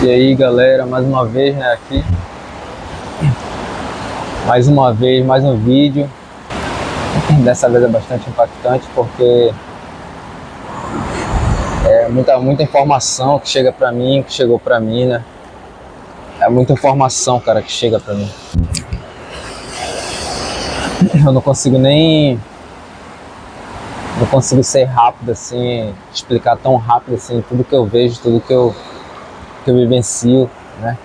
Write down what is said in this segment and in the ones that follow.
E aí galera, mais uma vez, né, aqui mais uma vez, mais um vídeo. Dessa vez é bastante impactante porque é muita informação que chega pra mim, que chegou pra mim, né. É muita informação, cara, que chega pra mim. Eu não consigo ser rápido assim, explicar tão rápido assim tudo que eu vejo, tudo que eu vivencio, né.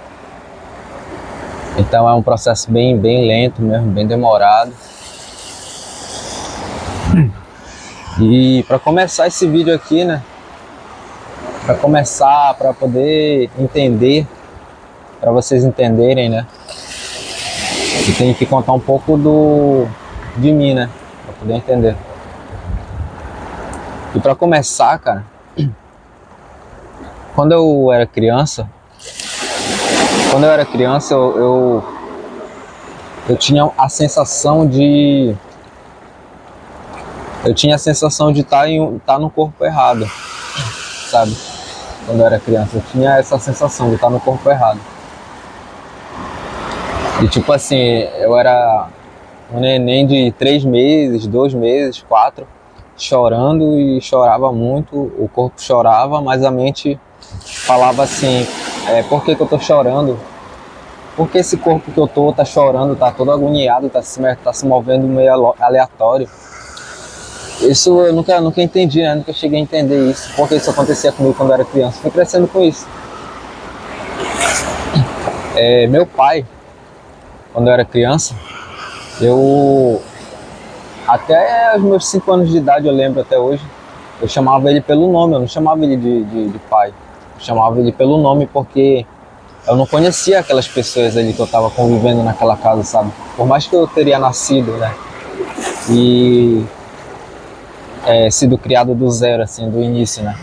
Então é um processo bem lento mesmo, bem demorado. E para começar esse vídeo aqui, né, para poder entender, para vocês entenderem, né, eu tenho que contar um pouco de mim, né, para poder entender. E para começar, cara, quando eu era criança, eu tinha a sensação de estar no corpo errado, sabe? Quando eu era criança, eu tinha essa sensação de estar no corpo errado. E tipo assim, eu era um neném de 3 meses, 2 meses, 4, chorando e chorava muito, o corpo chorava, mas a mente falava assim, por que eu tô chorando? Por que esse corpo que eu tô tá chorando, tá todo agoniado, tá se movendo meio aleatório? Isso eu nunca entendi, né? Nunca cheguei a entender isso, porque isso acontecia comigo quando eu era criança. Fui crescendo com isso. Meu pai, quando eu era criança, até os meus 5 anos de idade, eu lembro até hoje, eu chamava ele pelo nome, eu não chamava ele de pai. Eu chamava ele pelo nome porque eu não conhecia aquelas pessoas ali que eu estava convivendo naquela casa, sabe? Por mais que eu teria nascido, né? E sido criado do zero, assim, do início, né?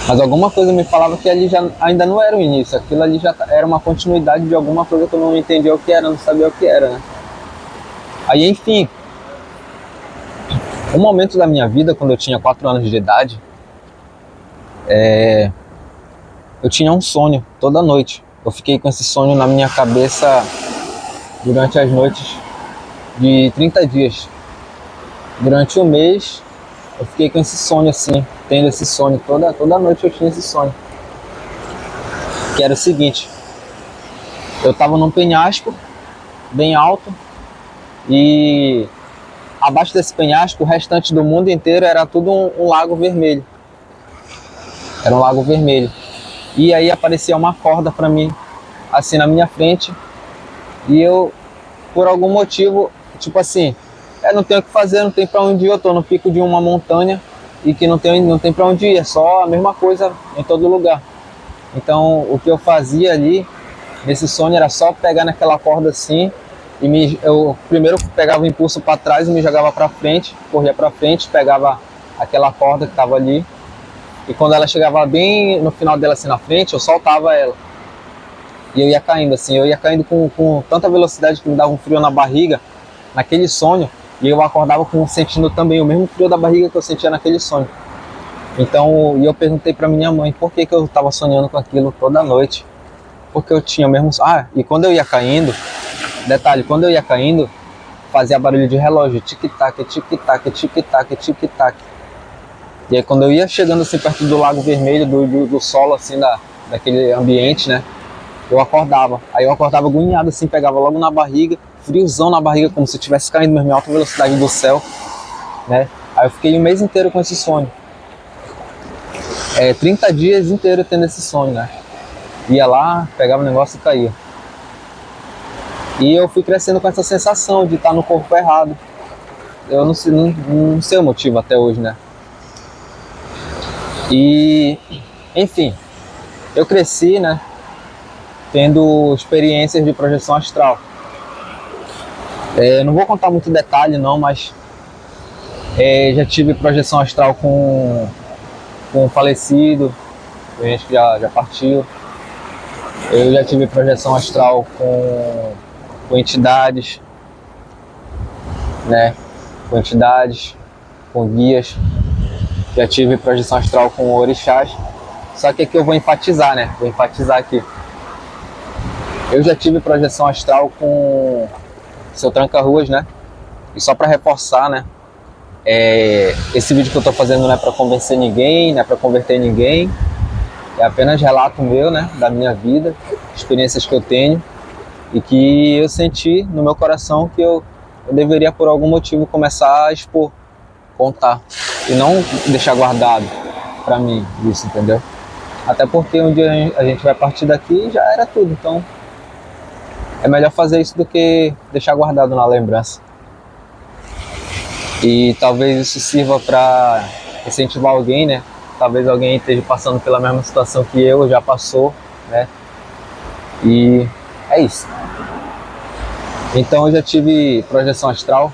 Mas alguma coisa me falava que ali ainda não era o início, aquilo ali já era uma continuidade de alguma coisa que eu não entendia o que era, não sabia o que era, né? Aí, enfim, um momento da minha vida, quando eu tinha 4 anos de idade, eu tinha um sonho toda noite. Eu fiquei com esse sonho na minha cabeça durante as noites de 30 dias. Durante um mês, eu fiquei com esse sonho assim, tendo esse sonho. Toda noite eu tinha esse sonho. Que era o seguinte, eu estava num penhasco bem alto e abaixo desse penhasco, o restante do mundo inteiro era tudo um lago vermelho. Era um lago vermelho. E aí aparecia uma corda para mim, assim na minha frente, e eu, por algum motivo, tipo assim, não tenho o que fazer, não tem para onde ir, eu tô no pico de uma montanha e que não tem para onde ir, é só a mesma coisa em todo lugar. Então o que eu fazia ali nesse sonho era só pegar naquela corda assim e eu primeiro pegava o impulso para trás e me jogava para frente, corria para frente, pegava aquela corda que estava ali e quando ela chegava bem no final dela assim na frente, eu soltava ela. E eu ia caindo assim, com tanta velocidade que me dava um frio na barriga, naquele sonho, e eu acordava sentindo também o mesmo frio da barriga que eu sentia naquele sonho. Então, eu perguntei pra minha mãe por que eu estava sonhando com aquilo toda noite. Porque eu tinha o mesmo sonho. Ah, e quando eu ia caindo, detalhe, quando eu ia caindo, fazia barulho de relógio, tic-tac, tic-tac, tic-tac, tic-tac. E aí quando eu ia chegando assim perto do lago vermelho, do solo assim, daquele ambiente, né? Eu acordava. Aí eu acordava agoniado assim, pegava logo na barriga, friozão na barriga, como se eu estivesse caindo mesmo em alta velocidade do céu, né? Aí eu fiquei um mês inteiro com esse sonho. 30 dias inteiro tendo esse sonho, né? Ia lá, pegava o negócio e caía. E eu fui crescendo com essa sensação de estar no corpo errado. Eu não sei o motivo até hoje, né? E, enfim, eu cresci, né? Tendo experiências de projeção astral. Não vou contar muito detalhe não, mas já tive projeção astral com um falecido, gente que já partiu. Eu já tive projeção astral com entidades, né? Com entidades, com guias. Já tive projeção astral com orixás. Só que aqui eu vou enfatizar, né? Vou enfatizar aqui. Eu já tive projeção astral com seu tranca-ruas, né? E só para reforçar, né? Esse vídeo que eu tô fazendo não é para convencer ninguém, não é para converter ninguém. É apenas relato meu, né? Da minha vida, experiências que eu tenho e que eu senti no meu coração que eu deveria, por algum motivo, começar a expor, contar e não deixar guardado para mim isso, entendeu? Até porque um dia a gente vai partir daqui e já era tudo, então é melhor fazer isso do que deixar guardado na lembrança. E talvez isso sirva para incentivar alguém, né? Talvez alguém esteja passando pela mesma situação que eu, já passou, né? E é isso. Então eu já tive projeção astral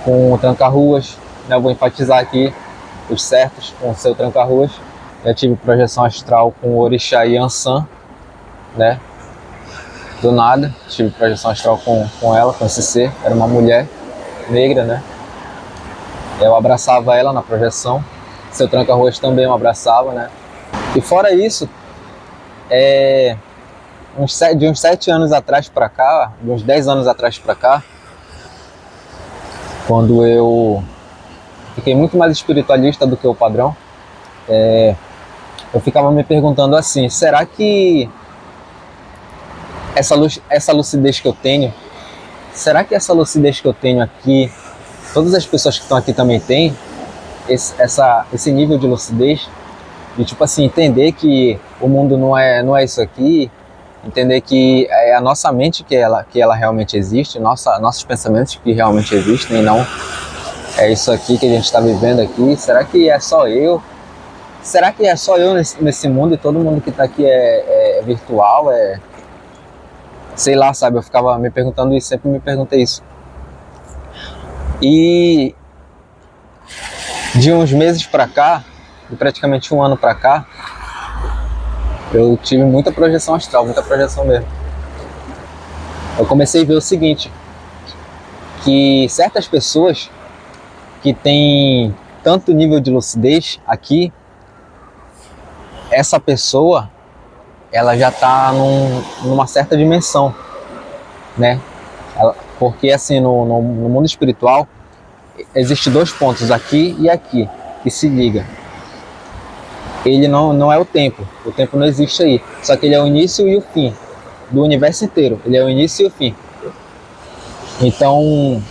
com o tranca-ruas, né? Eu vou enfatizar aqui os certos com o seu tranca-ruas. Já tive projeção astral com o orixá Yansan, né? Do nada, tive projeção astral com ela, com esse ser. Era uma mulher negra, né? Eu abraçava ela na projeção. Seu tranca-ruas também eu abraçava, né? E fora isso, de uns 7 anos atrás pra cá, de uns 10 anos atrás pra cá, quando eu fiquei muito mais espiritualista do que o padrão, eu ficava me perguntando assim, será que essa lucidez que eu tenho, será que essa lucidez que eu tenho aqui, todas as pessoas que estão aqui também têm esse nível de lucidez? De tipo assim, entender que o mundo não é isso aqui, entender que é a nossa mente que ela realmente existe, nossos pensamentos que realmente existem, e não é isso aqui que a gente está vivendo aqui. Será que é só eu? Será que é só eu nesse mundo e todo mundo que está aqui é virtual? Sei lá, sabe? Eu ficava me perguntando isso, sempre me perguntei isso. E de uns meses pra cá, de praticamente um ano pra cá, eu tive muita projeção astral, muita projeção mesmo. Eu comecei a ver o seguinte, que certas pessoas que têm tanto nível de lucidez aqui, essa pessoa, ela já está numa certa dimensão, né? Porque assim, no mundo espiritual, existem 2 pontos, aqui e aqui, que se liga. Ele não é o tempo não existe aí, só que ele é o início e o fim do universo inteiro, ele é o início e o fim. Então,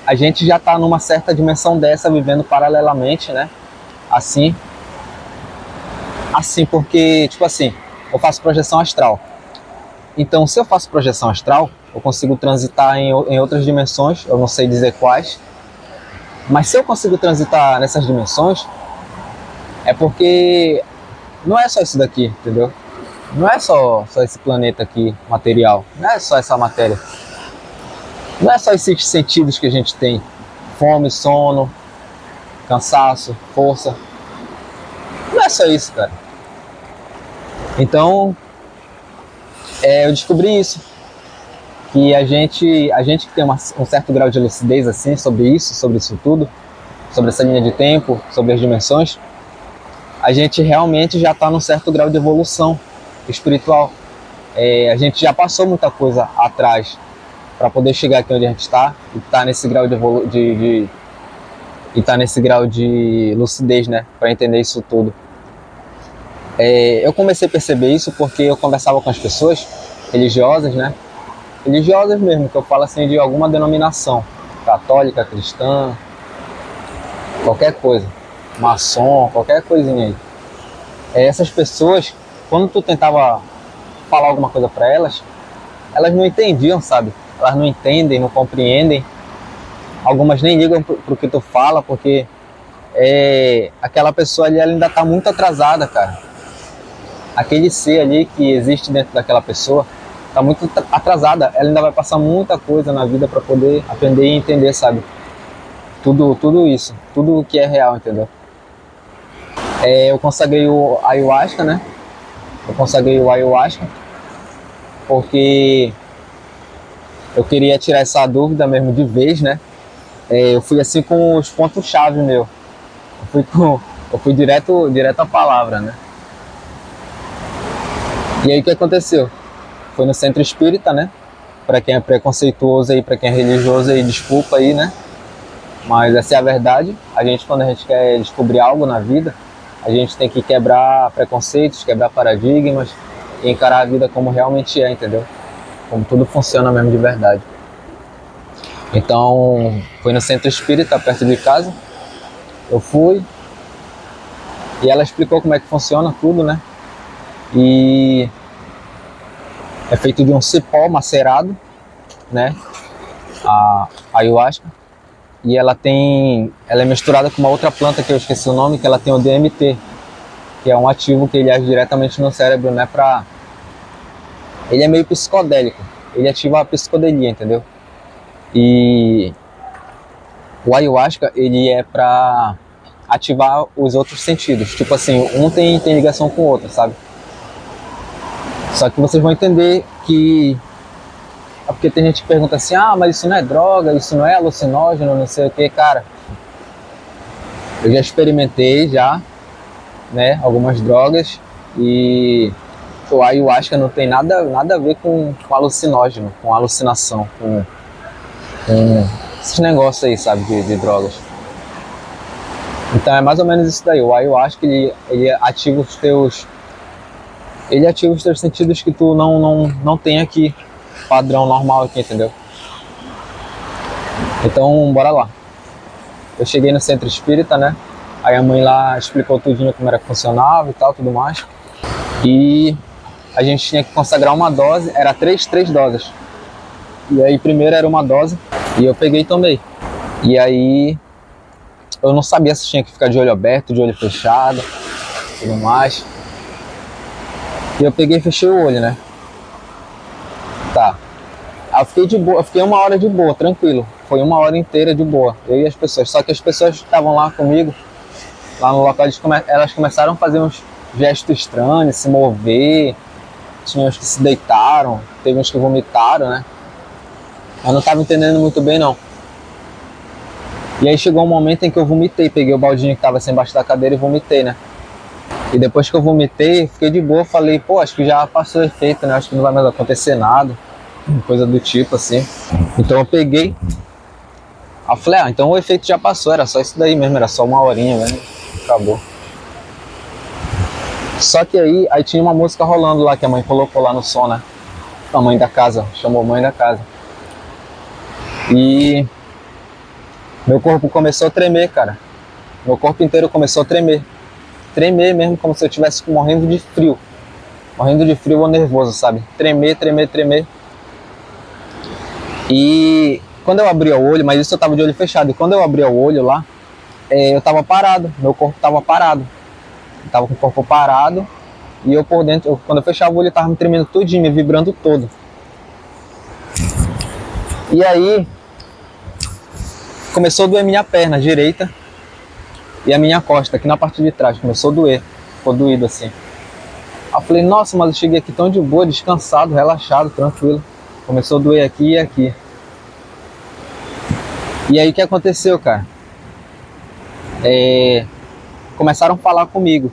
a gente já está numa certa dimensão dessa, vivendo paralelamente, né? Assim, porque, tipo assim, eu faço projeção astral. Então, se eu faço projeção astral, eu consigo transitar em outras dimensões, eu não sei dizer quais, mas se eu consigo transitar nessas dimensões, é porque não é só isso daqui, entendeu? Não é só esse planeta aqui, material, não é só essa matéria. Não é só esses sentidos que a gente tem, fome, sono, cansaço, força. Não é só isso, cara. Então, eu descobri isso, que a gente que tem um certo grau de lucidez assim, sobre isso tudo, sobre essa linha de tempo, sobre as dimensões, a gente realmente já está num certo grau de evolução espiritual. A gente já passou muita coisa atrás para poder chegar aqui onde a gente está e estar nesse grau nesse grau de lucidez, né, para entender isso tudo. Eu comecei a perceber isso porque eu conversava com as pessoas religiosas, né, religiosas mesmo, que eu falo assim, de alguma denominação, católica, cristã, qualquer coisa, maçom, qualquer coisinha aí. Essas pessoas, quando tu tentava falar alguma coisa para elas não entendiam, sabe? Elas não entendem, não compreendem. Algumas nem ligam pro que tu fala, porque aquela pessoa ali, ela ainda tá muito atrasada, cara. Aquele ser ali que existe dentro daquela pessoa tá muito atrasada. Ela ainda vai passar muita coisa na vida para poder aprender e entender, sabe? Tudo isso, tudo o que é real, entendeu? Eu consagrei o ayahuasca, né? Eu consagrei o ayahuasca porque eu queria tirar essa dúvida mesmo de vez, né? Eu fui assim com os pontos-chave meu. Eu fui direto à palavra, né? E aí o que aconteceu? Foi no centro espírita, né? Pra quem é preconceituoso aí, pra quem é religioso aí, desculpa aí, né? Mas essa é a verdade. A gente, quando a gente quer descobrir algo na vida, a gente tem que quebrar preconceitos, quebrar paradigmas e encarar a vida como realmente é, entendeu? Como tudo funciona mesmo de verdade. Então, foi no centro espírita, perto de casa. Eu fui e ela explicou como é que funciona tudo, né? E é feito de um cipó macerado, né? A ayahuasca. E ela é misturada com uma outra planta que eu esqueci o nome, que ela tem o DMT, que é um ativo que ele age diretamente no cérebro, né? Ele é meio psicodélico, ele ativa a psicodelia, entendeu? E o ayahuasca, ele é pra ativar os outros sentidos. Tipo assim, um tem ligação com o outro, sabe? Só que vocês vão entender que... É porque tem gente que pergunta assim, ah, mas isso não é droga, isso não é alucinógeno, não sei o que, cara. Eu já experimentei já, né, algumas drogas e o ayahuasca não tem nada a ver com alucinógeno, com alucinação, com esses negócios aí, sabe, de drogas. Então é mais ou menos isso daí. O ayahuasca, ele ativa os teus... Ele ativa os teus sentidos que tu não tem aqui, padrão normal aqui, entendeu? Então, bora lá. Eu cheguei no centro espírita, né? Aí a mãe lá explicou tudinho como era que funcionava e tal, tudo mais. E a gente tinha que consagrar uma dose, era três doses. E aí primeiro era uma dose e eu peguei e tomei. E aí eu não sabia se tinha que ficar de olho aberto, de olho fechado, tudo mais. E eu peguei e fechei o olho, né? Tá. Aí eu fiquei de boa, eu fiquei 1 hora de boa, tranquilo. Foi 1 hora inteira de boa, eu e as pessoas. Só que as pessoas que estavam lá comigo, lá no local, elas começaram a fazer uns gestos estranhos, se mover. Tinha uns que se deitaram, teve uns que vomitaram, né? Eu não estava entendendo muito bem, não. E aí chegou um momento em que eu vomitei, peguei o baldinho que estava assim embaixo da cadeira e vomitei, né? E depois que eu vomitei, fiquei de boa, falei, pô, acho que já passou o efeito, né? Acho que não vai mais acontecer nada, coisa do tipo, assim. Então eu peguei, aí eu falei, ah, então o efeito já passou, era só isso daí mesmo, era só 1 horinha, né? Acabou. Só que aí tinha uma música rolando lá, que a mãe colocou lá no som, né? A mãe da casa, chamou mãe da casa. E meu corpo começou a tremer, cara. Meu corpo inteiro começou a tremer. Tremer mesmo, como se eu estivesse morrendo de frio. Morrendo de frio ou nervoso, sabe? Tremer, tremer, tremer. E quando eu abri o olho, mas isso eu tava de olho fechado. E quando eu abri o olho lá, eu tava parado. Meu corpo tava parado. Eu tava com o corpo parado. E eu por dentro, quando eu fechava o olho, eu tava me tremendo tudinho, me vibrando todo. E aí começou a doer minha perna direita e a minha costa, aqui na parte de trás. Começou a doer, ficou doído assim. Aí eu falei, nossa, mas eu cheguei aqui tão de boa, descansado, relaxado, tranquilo. Começou a doer aqui e aqui. E aí o que aconteceu, cara? Começaram a falar comigo.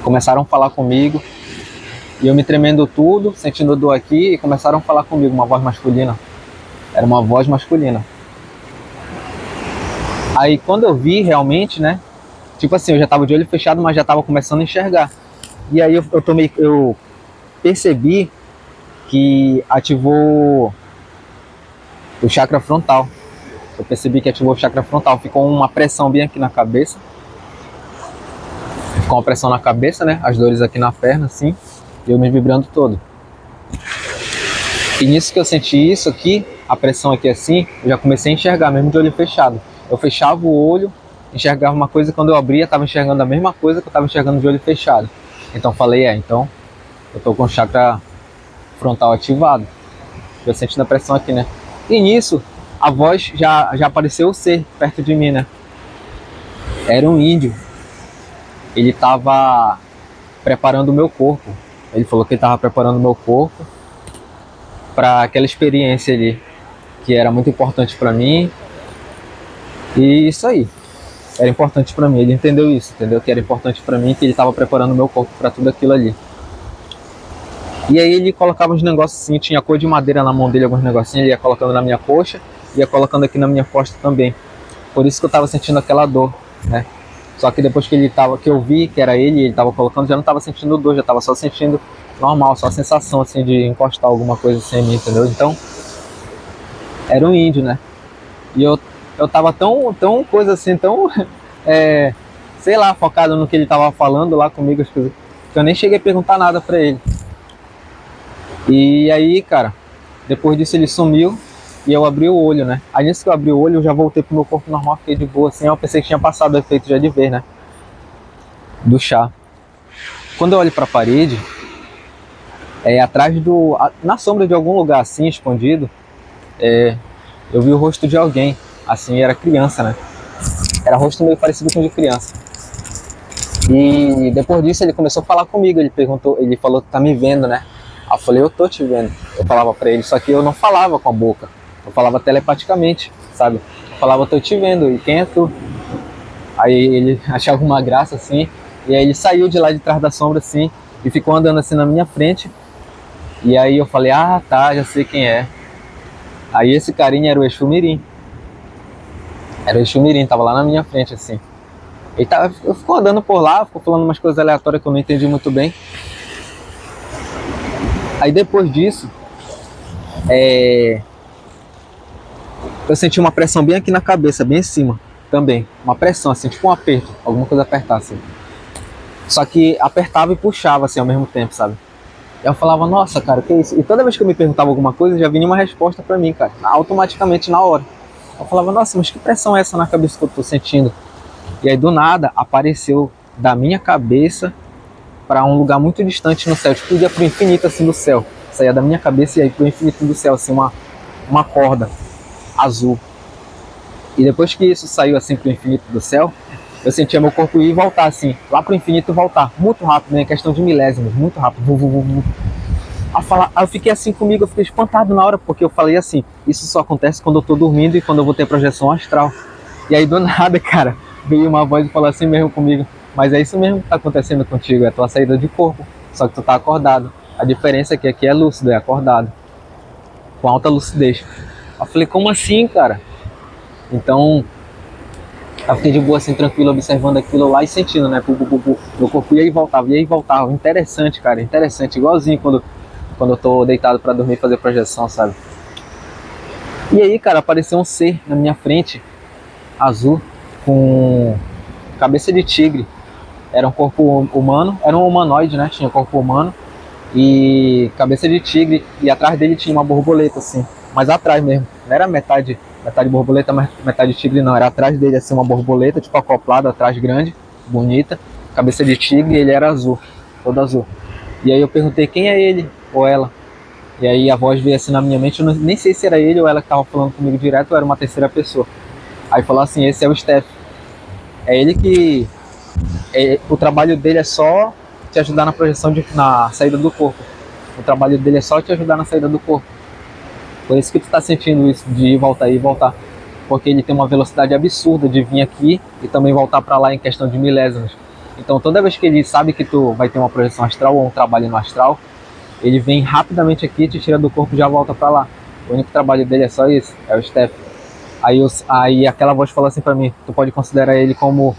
Começaram a falar comigo. E eu me tremendo tudo, sentindo dor aqui. E começaram a falar comigo, uma voz masculina. Era uma voz masculina. Aí quando eu vi realmente, né? Tipo assim, eu já tava de olho fechado, mas já tava começando a enxergar. E aí eu percebi que ativou o chakra frontal. Eu percebi que ativou o chakra frontal. Ficou uma pressão bem aqui na cabeça. Ficou uma pressão na cabeça, né? As dores aqui na perna, assim. E eu me vibrando todo. E nisso que eu senti isso aqui, a pressão aqui assim, eu já comecei a enxergar, mesmo de olho fechado. Eu fechava o olho, enxergava uma coisa, quando eu abria, estava enxergando a mesma coisa que eu estava enxergando de olho fechado. Então falei, então eu tô com o chakra frontal ativado. Eu sentindo a pressão aqui, né? E nisso, a voz já apareceu o ser perto de mim, né? Era um índio. Ele estava preparando o meu corpo. Ele falou que ele estava preparando o meu corpo para aquela experiência ali, que era muito importante para mim. E isso aí, era importante para mim. Ele entendeu isso, entendeu? Que era importante para mim, que ele estava preparando o meu corpo para tudo aquilo ali. E aí ele colocava uns negócios assim, tinha cor de madeira na mão dele, alguns negocinhos, ele ia colocando na minha coxa, ia colocando aqui na minha costa também. Por isso que eu tava sentindo aquela dor, né? Só que depois que eu vi que era ele tava colocando, já não tava sentindo dor, já tava só sentindo normal, só a sensação assim de encostar alguma coisa assim em mim, entendeu? Então, era um índio, né? E eu tava tão coisa assim, tão, sei lá, focado no que ele tava falando lá comigo, as coisas, que eu nem cheguei a perguntar nada pra ele. E aí, cara, depois disso ele sumiu e eu abri o olho, né? Aí nisso que eu abri o olho, eu já voltei pro meu corpo normal, fiquei de boa, assim, eu pensei que tinha passado o efeito já de ver, né? Do chá. Quando eu olho pra parede, atrás na sombra de algum lugar assim, escondido, eu vi o rosto de alguém, assim, era criança, né? Era rosto meio parecido com o de criança. E depois disso ele começou a falar comigo, ele falou que tá me vendo, né? Aí eu falei, eu tô te vendo. Eu falava pra ele, só que eu não falava com a boca. Eu falava telepaticamente, sabe? Eu falava, tô te vendo, e quem é tu? Aí ele achava uma graça assim, e aí ele saiu de lá de trás da sombra assim, e ficou andando assim na minha frente. E aí eu falei, ah tá, já sei quem é. Aí esse carinha era o Exu Mirim. Era o Exu Mirim, tava lá na minha frente assim. Eu ficou andando por lá, ficou falando umas coisas aleatórias que eu não entendi muito bem. Aí depois disso, eu senti uma pressão bem aqui na cabeça, bem em cima também. Uma pressão assim, tipo um aperto, alguma coisa apertar assim. Só que apertava e puxava assim ao mesmo tempo, sabe? Eu falava, nossa, cara, o que é isso? E toda vez que eu me perguntava alguma coisa, já vinha uma resposta pra mim, cara, automaticamente na hora. Eu falava, nossa, mas que pressão é essa na cabeça que eu tô sentindo? E aí do nada apareceu da minha cabeça para um lugar muito distante no céu, tipo ia pro infinito assim do céu. Saía da minha cabeça e ia pro infinito do céu, assim, uma corda azul. E depois que isso saiu assim pro infinito do céu, eu sentia meu corpo ir e voltar assim, lá pro infinito e voltar, muito rápido, né? Questão de milésimos, muito rápido. Aí eu fiquei assim comigo, eu fiquei espantado na hora, porque eu falei assim, isso só acontece quando eu tô dormindo e quando eu vou ter projeção astral. E aí do nada, cara, veio uma voz e falou assim mesmo comigo, mas é isso mesmo que tá acontecendo contigo, é a tua saída de corpo, só que tu tá acordado. A diferença é que aqui é lúcido, é acordado, com alta lucidez. Eu falei, como assim, cara? Então, eu fiquei de boa assim, tranquilo, observando aquilo lá e sentindo, né? Meu corpo ia e voltava. Interessante, cara, interessante. Igualzinho quando eu tô deitado pra dormir e fazer projeção, sabe? E aí, cara, apareceu um ser na minha frente, azul, com cabeça de tigre. Era um corpo humano, era um humanoide, né? Tinha corpo humano e cabeça de tigre. E atrás dele tinha uma borboleta, assim. Mas atrás mesmo. Não era metade borboleta, mas metade tigre, não. Era atrás dele, assim, uma borboleta, tipo acoplada, atrás grande, bonita. Cabeça de tigre e ele era azul, todo azul. E aí eu perguntei quem é ele ou ela. E aí a voz veio assim na minha mente, eu nem sei se era ele ou ela que estava falando comigo direto ou era uma terceira pessoa. Aí falou assim, esse é o Steph. É ele que... o trabalho dele é só te ajudar na projeção, na saída do corpo. O trabalho dele é só te ajudar na saída do corpo. Por isso que tu tá sentindo isso, de ir e voltar. Porque ele tem uma velocidade absurda de vir aqui e também voltar para lá em questão de milésimos. Então toda vez que ele sabe que tu vai ter uma projeção astral ou um trabalho no astral, ele vem rapidamente aqui, te tira do corpo e já volta para lá. O único trabalho dele é só isso, é o Steph. Aí aquela voz falou assim pra mim, tu pode considerar ele como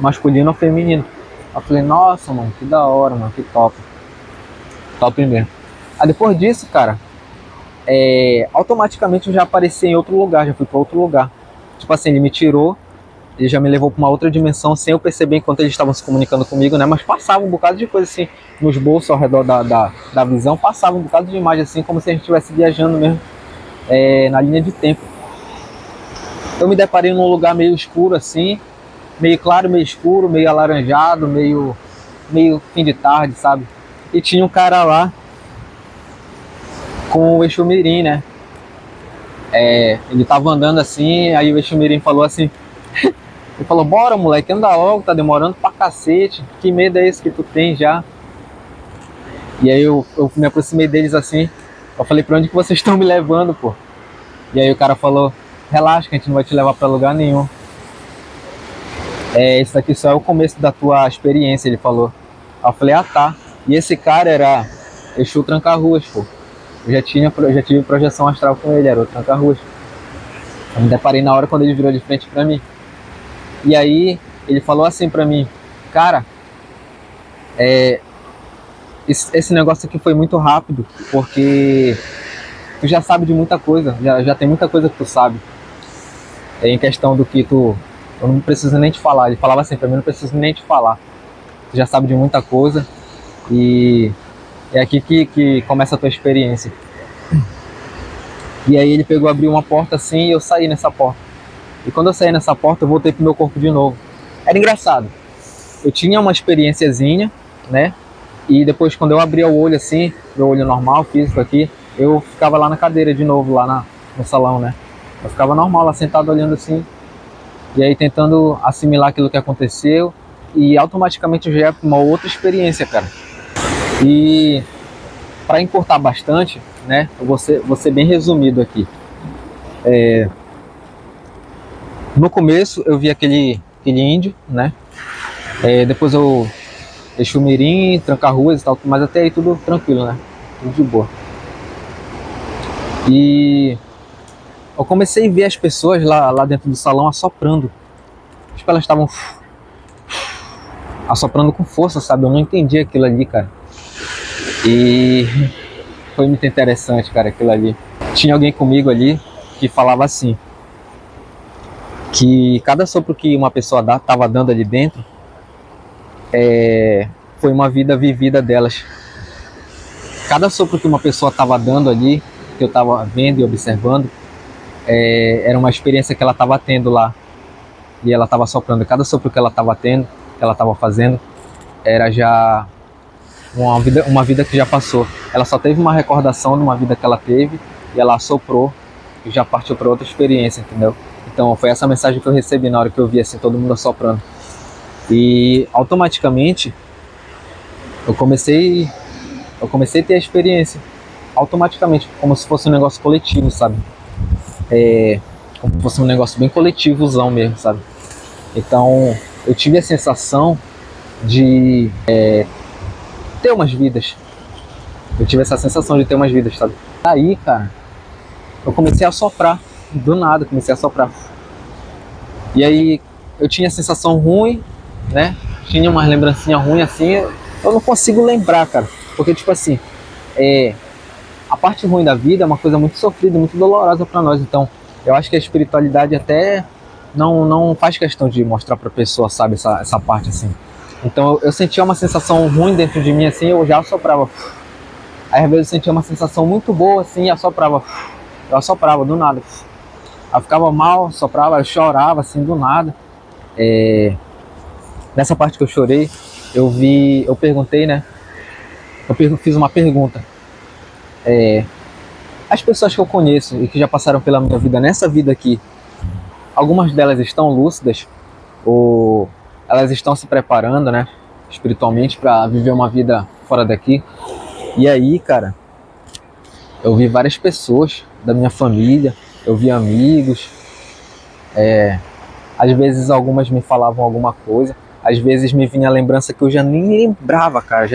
masculino ou feminino. Eu falei, nossa, mano, que da hora, mano, que top. Top mesmo. Aí depois disso, cara, automaticamente eu já apareci em outro lugar, já fui pra outro lugar. Tipo assim, ele me tirou, ele já me levou pra uma outra dimensão sem eu perceber enquanto eles estavam se comunicando comigo, né? Mas passava um bocado de coisa assim, nos bolsos ao redor da visão, passava um bocado de imagem assim, como se a gente estivesse viajando mesmo, na linha de tempo. Eu me deparei num lugar meio escuro assim, meio claro, meio escuro, meio alaranjado, meio fim de tarde, sabe? E tinha um cara lá com o Exu Mirim, né? Ele tava andando assim, aí o Exu Mirim falou assim, ele falou, bora moleque, anda logo, tá demorando pra cacete, que medo é esse que tu tem já? E aí eu me aproximei deles assim, eu falei, pra onde que vocês estão me levando, pô? E aí o cara falou, relaxa que a gente não vai te levar pra lugar nenhum. Isso daqui só é o começo da tua experiência, ele falou. Aí eu falei, ah tá. E esse cara era Exu Tranca-Ruas, pô. Já tive projeção astral com ele, era o Tranca-Ruas. Eu me deparei na hora quando ele virou de frente pra mim. E aí, ele falou assim pra mim, cara, esse negócio aqui foi muito rápido, porque tu já sabe de muita coisa, já tem muita coisa que tu sabe. Em questão do que eu não preciso nem te falar. Ele falava assim pra mim, não preciso nem te falar. Tu já sabe de muita coisa e é aqui que começa a tua experiência. E aí ele pegou, abriu uma porta assim e eu saí nessa porta. E quando eu saí nessa porta, eu voltei pro meu corpo de novo. Era engraçado. Eu tinha uma experiênciazinha, né? E depois, quando eu abria o olho assim, meu olho normal, físico aqui, eu ficava lá na cadeira de novo, lá no salão, né? Eu ficava normal lá, sentado olhando assim. E aí tentando assimilar aquilo que aconteceu. E automaticamente eu já ia pra uma outra experiência, cara. E para encurtar bastante, né? Eu vou ser bem resumido aqui. No começo eu vi aquele índio, né? Depois eu Exu Mirim, Tranca-Ruas e tal, mas até aí tudo tranquilo, né? Tudo de boa. E eu comecei a ver as pessoas lá dentro do salão assoprando. Tipo, elas estavam assoprando com força, sabe? Eu não entendi aquilo ali, cara. E foi muito interessante, cara, aquilo ali. Tinha alguém comigo ali que falava assim, que cada sopro que uma pessoa tava dando ali dentro foi uma vida vivida delas. Cada sopro que uma pessoa estava dando ali, que eu estava vendo e observando, era uma experiência que ela estava tendo lá. E ela estava soprando. Cada sopro que ela estava tendo, que ela estava fazendo, era já uma vida que já passou. Ela só teve uma recordação de uma vida que ela teve e ela soprou e já partiu para outra experiência, entendeu? Então foi essa mensagem que eu recebi na hora que eu vi assim, todo mundo assoprando. E automaticamente eu comecei a ter a experiência. Automaticamente, como se fosse um negócio coletivo, sabe? Como se fosse um negócio bem coletivozão mesmo, sabe? Então eu tive a sensação de ter umas vidas. Eu tive essa sensação de ter umas vidas, sabe? Aí, cara, eu comecei a soprar. Do nada, comecei a soprar. E aí, eu tinha a sensação ruim, né? Tinha umas lembrancinhas ruins assim. Eu não consigo lembrar, cara. Porque, tipo assim, a parte ruim da vida é uma coisa muito sofrida, muito dolorosa pra nós. Então, eu acho que a espiritualidade até não faz questão de mostrar pra pessoa, sabe? Essa parte, assim. Então, eu sentia uma sensação ruim dentro de mim, assim, eu já assoprava. Aí às vezes eu sentia uma sensação muito boa assim e assoprava. Eu assoprava do nada. Aí eu ficava mal, assoprava, eu chorava assim do nada. Nessa parte que eu chorei, eu perguntei, né? Fiz uma pergunta. As pessoas que eu conheço e que já passaram pela minha vida nessa vida aqui, algumas delas estão lúcidas ou elas estão se preparando, né? Espiritualmente para viver uma vida fora daqui. E aí, cara, eu vi várias pessoas da minha família, eu vi amigos, às vezes algumas me falavam alguma coisa, às vezes me vinha a lembrança que eu já nem lembrava, cara,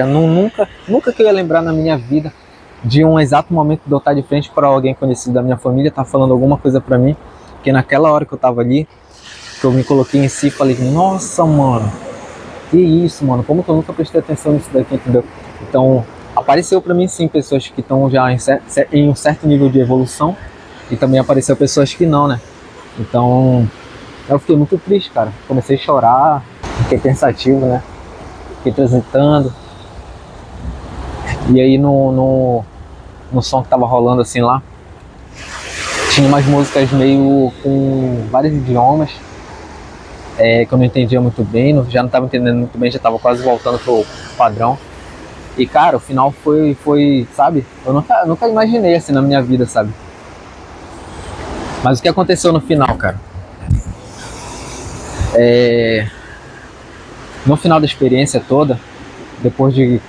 nunca que eu ia lembrar na minha vida de um exato momento de eu estar de frente para alguém conhecido da minha família, estar falando alguma coisa pra mim, que naquela hora que eu tava ali, que eu me coloquei em si e falei, nossa, mano, que isso, mano, como que eu nunca prestei atenção nisso daqui, entendeu? Então, apareceu pra mim sim pessoas que estão já em um certo nível de evolução e também apareceu pessoas que não, né? Então eu fiquei muito triste, cara. Comecei a chorar, fiquei pensativo, né? Fiquei transitando. E aí no som que tava rolando assim lá, tinha umas músicas meio com vários idiomas que eu não entendia muito bem, já não tava entendendo muito bem, já tava quase voltando pro padrão. E cara, o final foi, sabe? Eu nunca imaginei assim na minha vida, sabe? Mas o que aconteceu no final, cara? No final da experiência toda, depois de...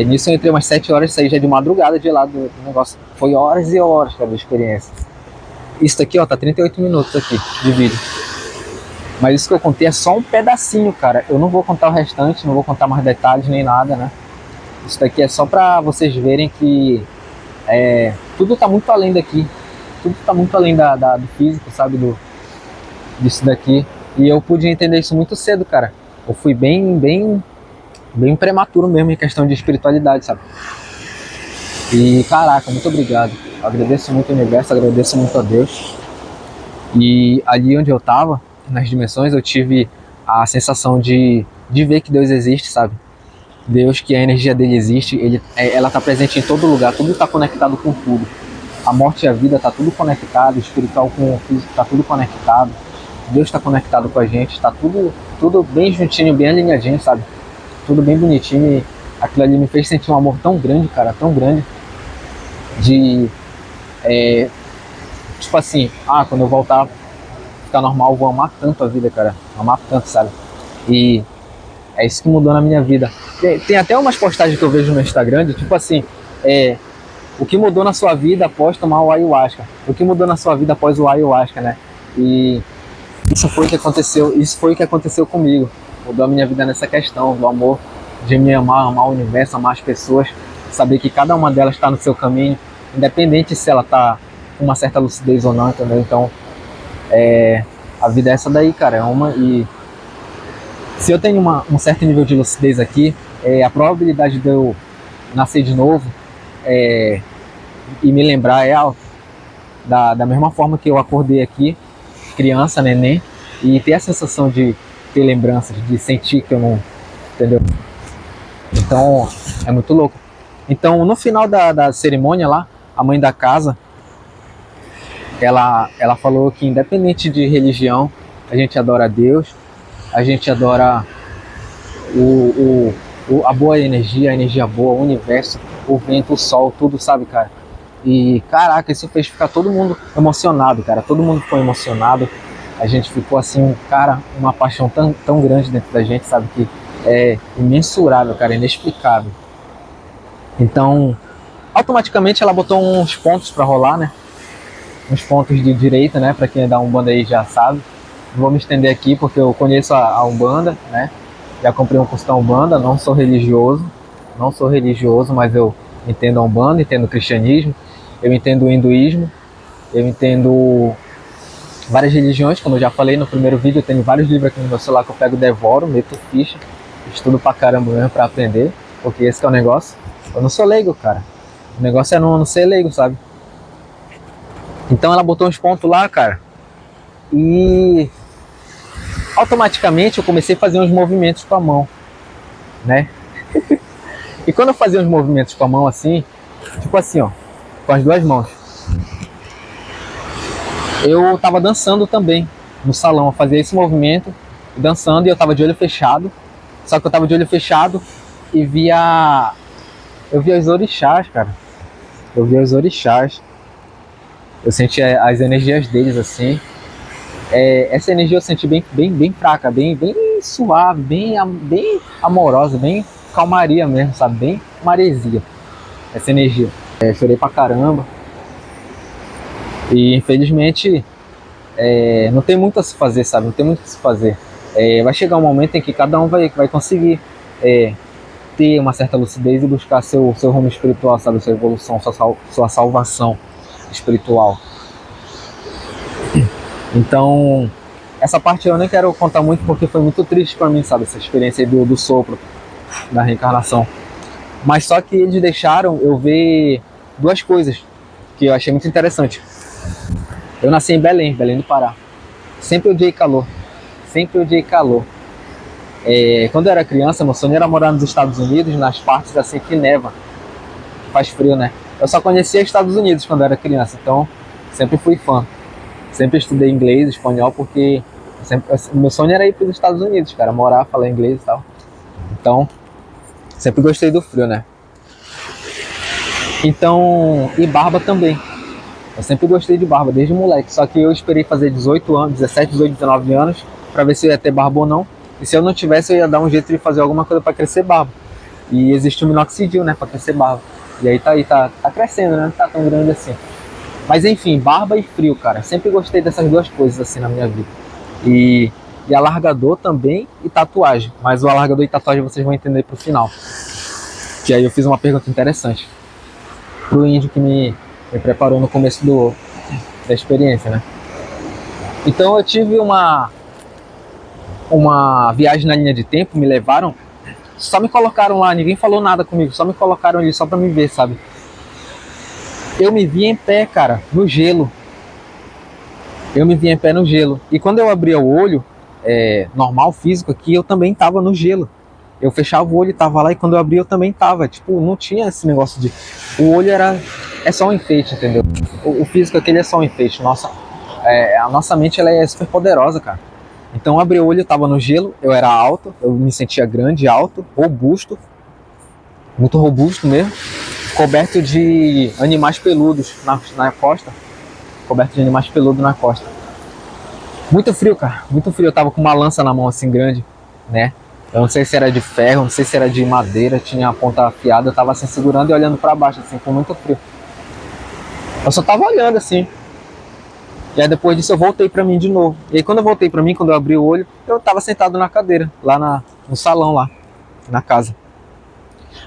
nisso eu entrei umas 7 horas, saí já de madrugada de lá do negócio. Foi horas e horas, cara, de experiência. Isso aqui, ó, tá 38 minutos aqui de vídeo. Mas isso que eu contei é só um pedacinho, cara. Eu não vou contar o restante, não vou contar mais detalhes nem nada, né? Isso daqui é só pra vocês verem que tudo tá muito além daqui. Tudo tá muito além do físico, sabe? Disso daqui. E eu pude entender isso muito cedo, cara. Eu fui bem prematuro mesmo em questão de espiritualidade, sabe? E caraca, muito obrigado. Eu agradeço muito ao universo, agradeço muito a Deus. E ali onde eu tava, nas dimensões, eu tive a sensação de ver que Deus existe, sabe? Deus, que a energia dele existe, ela tá presente em todo lugar, tudo tá conectado com tudo. A morte e a vida tá tudo conectado, o espiritual com o físico tá tudo conectado. Deus está conectado com a gente, tá tudo bem juntinho, bem alinhadinho, sabe? Tudo bem bonitinho. E aquilo ali me fez sentir um amor tão grande, cara, tão grande. De, tipo assim, quando eu voltar a ficar normal, eu vou amar tanto a vida, cara. Amar tanto, sabe? E é isso que mudou na minha vida. Tem até umas postagens que eu vejo no Instagram de tipo assim, o que mudou na sua vida após tomar o ayahuasca? O que mudou na sua vida após o ayahuasca, né? E isso foi o que aconteceu comigo. Mudou a minha vida nessa questão do amor, de me amar, amar o universo, amar as pessoas, saber que cada uma delas está no seu caminho, independente se ela está com uma certa lucidez ou não, entendeu? Então, a vida é essa daí, cara, e se eu tenho um certo nível de lucidez aqui, a probabilidade de eu nascer de novo e me lembrar é alta. Da mesma forma que eu acordei aqui, criança, neném, e ter a sensação de ter lembranças, de sentir que eu não... Entendeu? Então, é muito louco. Então, no final da cerimônia lá, a mãe da casa, ela falou que independente de religião, a gente adora a Deus, a gente adora a boa energia, a energia boa, o universo, o vento, o sol, tudo, sabe, cara? E, caraca, isso fez ficar todo mundo emocionado, cara. Todo mundo ficou emocionado. A gente ficou assim, cara, uma paixão tão grande dentro da gente, sabe? Que é imensurável, cara, inexplicável. Então, automaticamente ela botou uns pontos pra rolar, né? Uns pontos de direita, né? Pra quem é da Umbanda aí já sabe. Não vou me estender aqui porque eu conheço a Umbanda, né? Já comprei um curso da Umbanda, não sou religioso, mas eu entendo a Umbanda, entendo o cristianismo, eu entendo o hinduísmo, eu entendo várias religiões, como eu já falei no primeiro vídeo, eu tenho vários livros aqui no meu celular que eu pego e devoro, meto ficha, estudo pra caramba mesmo pra aprender, porque esse que é o negócio. Eu não sou leigo, cara. O negócio é não ser leigo, sabe? Então ela botou uns pontos lá, cara, e automaticamente eu comecei a fazer uns movimentos com a mão, né? E quando eu fazia uns movimentos com a mão assim, tipo assim, ó, com as duas mãos, eu tava dançando também no salão, eu fazia esse movimento, dançando, e eu tava de olho fechado. Só que eu tava de olho fechado e eu via os orixás, cara. Eu via os orixás. Eu sentia as energias deles assim. Essa energia eu senti bem fraca, bem suave, bem amorosa, bem calmaria mesmo, sabe? Bem maresia. Essa energia. Chorei pra caramba. E infelizmente não tem muito a se fazer, sabe? Não tem muito a se fazer. Vai chegar um momento em que cada um vai conseguir ter uma certa lucidez e buscar seu rumo espiritual, sabe? Sua evolução, sua salvação espiritual. Então, essa parte eu nem quero contar muito porque foi muito triste pra mim, sabe? Essa experiência aí do sopro, da reencarnação. Mas só que eles deixaram eu ver duas coisas que eu achei muito interessante. Eu nasci em Belém do Pará. Sempre odiei calor. Quando eu era criança, meu sonho era morar nos Estados Unidos, nas partes assim que neva, faz frio, né? Eu só conhecia Estados Unidos quando eu era criança, então sempre fui fã. Sempre estudei inglês, espanhol, porque meu sonho era ir para os Estados Unidos, cara, morar, falar inglês e tal. Então, sempre gostei do frio, né? Então, e barba também. Eu sempre gostei de barba, desde moleque. Só que eu esperei fazer 18 anos, 17, 18, 19 anos, pra ver se eu ia ter barba ou não. E se eu não tivesse, eu ia dar um jeito de fazer alguma coisa pra crescer barba. E existe o minoxidil, né, pra crescer barba. E aí tá crescendo, né? Não tá tão grande assim. Mas enfim, barba e frio, cara. Sempre gostei dessas duas coisas assim na minha vida. E alargador também e tatuagem. Mas o alargador e tatuagem vocês vão entender pro final. Que aí eu fiz uma pergunta interessante pro índio que me preparou no começo da experiência, né? Então eu tive uma viagem na linha de tempo, me levaram, só me colocaram lá, ninguém falou nada comigo, só me colocaram ali só pra me ver, sabe? Eu me vi em pé, cara, no gelo. Eu me vi em pé no gelo. E quando eu abria o olho, normal, físico aqui, eu também tava no gelo. Eu fechava o olho e tava lá, e quando eu abria eu também tava. Tipo, não tinha esse negócio de... O olho é só um enfeite, entendeu? O físico aquele é só um enfeite. A nossa mente, ela é super poderosa, cara. Então eu abri o olho, eu tava no gelo, eu era alto, eu me sentia grande, alto, robusto, muito robusto mesmo, coberto de animais peludos na costa, coberto de animais peludos na costa. Muito frio, cara, muito frio. Eu tava com uma lança na mão assim grande, né? Eu não sei se era de ferro, não sei se era de madeira, tinha a ponta afiada, eu tava assim segurando e olhando pra baixo, assim, com muito frio. Eu só tava olhando assim. E aí depois disso eu voltei pra mim de novo. E aí quando eu voltei pra mim, quando eu abri o olho, eu tava sentado na cadeira, lá no salão lá, na casa.